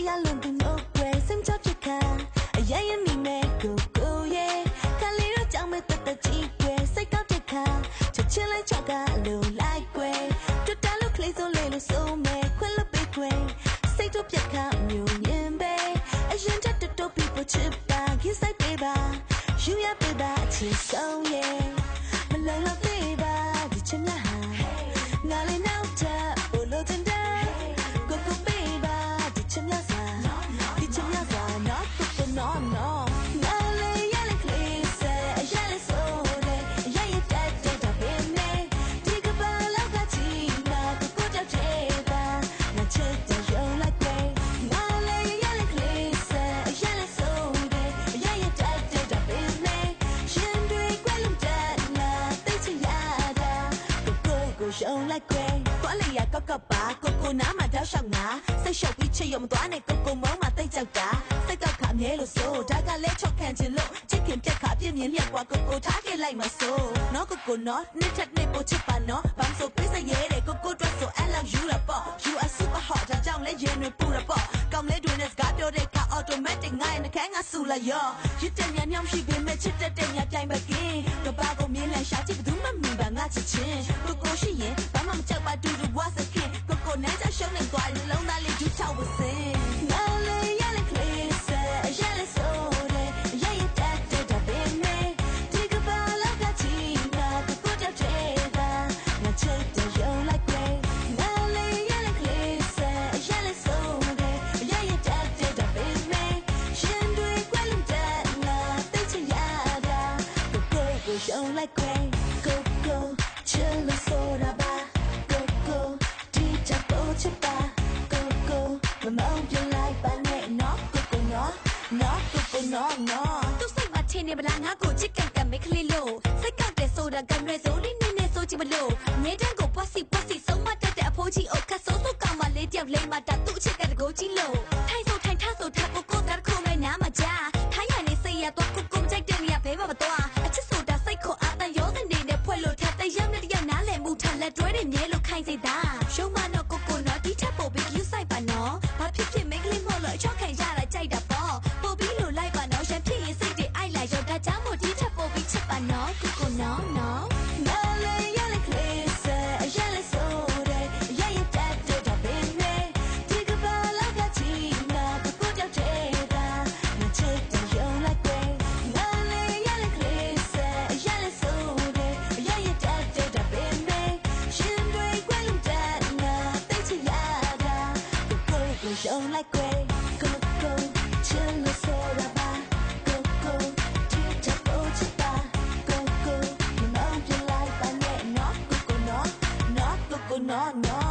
ရလုံးသူမို့ွယ်စင်ချပြခါအရရမိမဲ့ကိုကိုရဲ့ခါလေးတော့ကြောင်မဲ့တတကြီးွယ်စိတ်ကောက်တဲ့ခါချက်ချင်းလိုက်ချက်ကလိုလိုက်ွယ်တွတ်တလို့ခလေးစိုးလေးလို့စိုးမဲ့ခွက်လို့ပေးွယ်စိတ်တို့ပြခါမျိုးညင်ပဲအရင်တက်တို့ပြီးပို့ချစ်ပါခိစိုက်ပေးပါယူရပေးပါအချစ်ဆုံးရဲ့မလုံလောက်သေးပါဒီချင်လားငါလေးနောက်ထပ်ဘလို့တင်တယ်ကိုကိုပေးပါဒီချင်လားဒီချင်လားနော်ကိုနော်ငါလေးရလေးကလေးစဲရလေးဆိုတယ်ရရတက်တာပဲနေဒီကဘာလောက်ကချီနာကိုကြောက်ချေပါငါချစ်တယ်ရုံလိုက်တယ်ငါလေးရလေးကလေးစဲရလေးဆိုတယ်ရရတက်တာပဲနေရှင်တွေကွယ်လုံးတက်လာသိချင်ရတာကိုရုံလိုက်တယ်ကွာလေးရကောက်ပါကိုနားမှာတောက်လျှောက်ငါစိတ်ရှုပ်ပြီးချစ်ရမသွားနဲ့ကိုမောင်းမှာတိတ်ကြောက်တာစိတ်ကောက်ခါမြဲလို့ဆိုဒါကလည်းချောက်ခံချင်လို့ချစ်ခင်ပြက်ခါပြင်းမြင်လျက်ကွာကိုထားခဲ့လိုက်မှာဆိုနော်ကိုနော်နှစ်ထက်နှစ်ပိုချစ်ပါနော်ဘာလို့ဆိုပေးစရဲတဲ့ကိုအတွက်ဆိုအဲ့လောက်ယူရပေါ့ you are super hot ဒါကြောင့်လဲရင်တွေပူရပေါ့ကောင်းလဲတွင်နဲ့စကားပြောတဲ့က automatic ငါရဲ့နှခမ်းငါဆူလာရောရစ်တဲ့ညညောင်ရှိပေမဲ့ချစ်တဲ့ညပြိုင်ပဲကင်းကဘာကိုမြင်လဲရှာကြည့်ဘယ်သူမှမပါငါချစ်ချင်းကိုရှိရင်ဘာမှမကြောက်ပါတူတူဝါစခင်ကိုနဲ့ချရှုံးနေသွားတယ်လုံးသားလေးဒူးချောက်ဝစင်ငါလေးရလေးကလေးစဲရလေးဆိုတယ်ရရတက်တာပဲနေဒီကဘာလောက်ကချီနာကိုကြောက်ချေတာငါချစ်တယ်ရုံလိုက်တယ်ငါလေးရလေးကလေးစဲရလေးဆိုတယ်ရရတက်တာပဲနေရှင်တွေကွယ်လုံးတက်လာသိချင်ရတာကိုရုံလိုက်တယ်ကိုချစ်လို့ဆိုတာပါချစ်ပါကိုမမောင်ပြလိုက်ပါနဲ့နော်ကိုနော်သူစိတ်မထင်နေဗလားငါကိုချစ်ကန်မိတ်ကလေးလို့စိတ်ကောက်တဲ့ဆိုတာကံရွယ်စိုးလေးနေဆိုချင်မလို့နေတန်းကိုပွားစီဆုံးမတတ်တဲ့အဖိုးကြီးအိုခတ်ဆိုးကောင်းမလေးတယောက်လိမ့်မတာသူ့အချစ်ကတကိုကြီးလို့ထိုင်ဆိုထိုင်ထားဆိုထားကိုတတ်ခုံနဲ့နားမကြထိုင်ရနေစိတ်ရတော့ကိုမကြိုက်တဲ့နေရဘဲမသွားအချစ်ဆိုတာစိတ်ခွန်အားတန်ရောစင်နေတဲ့ဖွဲ့လို့ထားတဲ့ရောက်တဲ့တယောက်နားလည်မှုထားလက်တွဲတွေမြဲလို့ခိုင်းစေတာရှုံးမတော့ကိုနော်ဒီထက်ပိုပြီးယူဆိုင်ပါနော်ဘာဖြစ်မိတ်ကလေးမို့လို့အချောက်ခံရတာကြိုက်တာပေါ့ပိုပြီးလို့လိုက်ပါနော်ရန်ဖြစ်ရင်စိတ်တွေအိုက်လိုက်ရောဒါကြောင့်မို့ဒီထက်ပိုပြီးချစ်ပါနော်ကိုနော်ငါလေးရလေးကလေးစဲရလေးဆိုတယ်ရရတက်တာပဲနေဒီကဘာလောက်ကချီနာကိုကြောက်ချေတာငါချစ်တယ်ရုံလိုက်တယ်ငါလေးရလေးကလေးစဲရလေးဆိုတယ်ရရတက်တာပဲနေရှင်တွေကွယ်လုံးတက်လာသိချင်ရတာကိုရုံလိုက်တယ်ကိုချစ်လို့ဆိုတာပါကိုဒီချက်ပို့ချစ်ပါကိုမမောင်ပြလိုက်ပါနဲ့နော်ကိုနော်